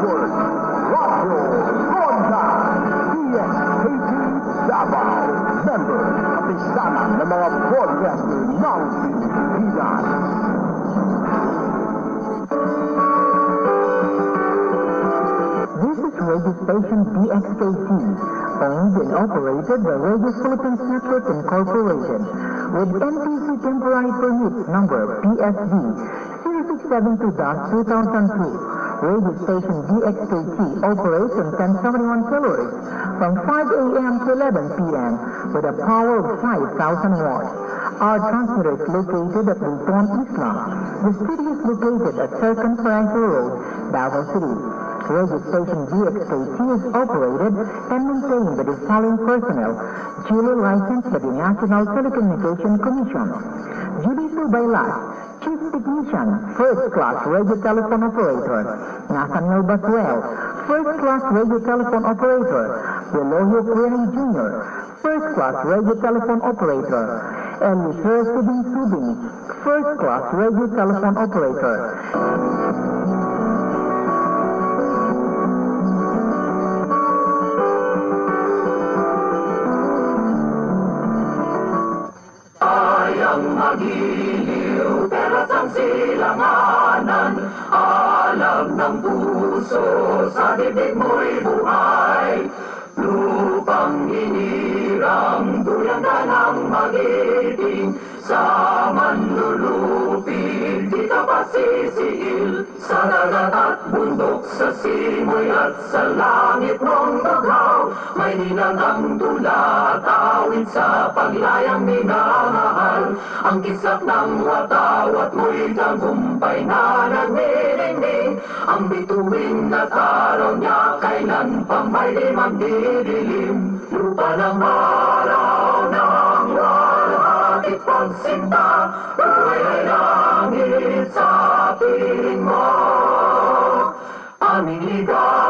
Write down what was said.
Network, Radio Ronda, DSKT Davao, member at isanan ng mga broadcaster ng Pilipinas. This is radio station DXKT, owned and operated by Radio Philippines Network Incorporated, with NTC Temporary Permit Number PSD 0672-2002. Radio station DXKT operates on 1071 kilohertz from 5 a.m. to 11 p.m. with a power of 5,000 watts. Our transmitter is located at Luzon, Isla. The studio is located at Second Franco Road, Davao City. Radio station DXKT is operated and maintained by the following personnel, duly licensed by the National Telecommunication Commission. Julito Bailas, Chief Technician, First Class Radio Telephone Operator. Nathaniel Basuel, First Class Radio Telephone Operator. Eloyo Query Jr., First Class Radio Telephone Operator. Elisir Subing, First Class Radio Telephone Operator. Ang magiliw, pero ang silanganan, alam ng puso, sa dibdib mo'y buhay. Lupang hinirang, duyang ka ng magiting, sa manlulupig, di ka pasisiil. Sa dagat at bundok, sa simoy at sa langit mong dughaw, may ninangang tula, tawid sa paglayang minamahal. Ang kislap ng watawat mo'y tagumpay na nagniningning. Ang bituin at araw niya, kailan pa may di magdidilim. Lupa ng araw ng walhatit pagsinta, buhay ay langit sa piling mo. Aming ligaw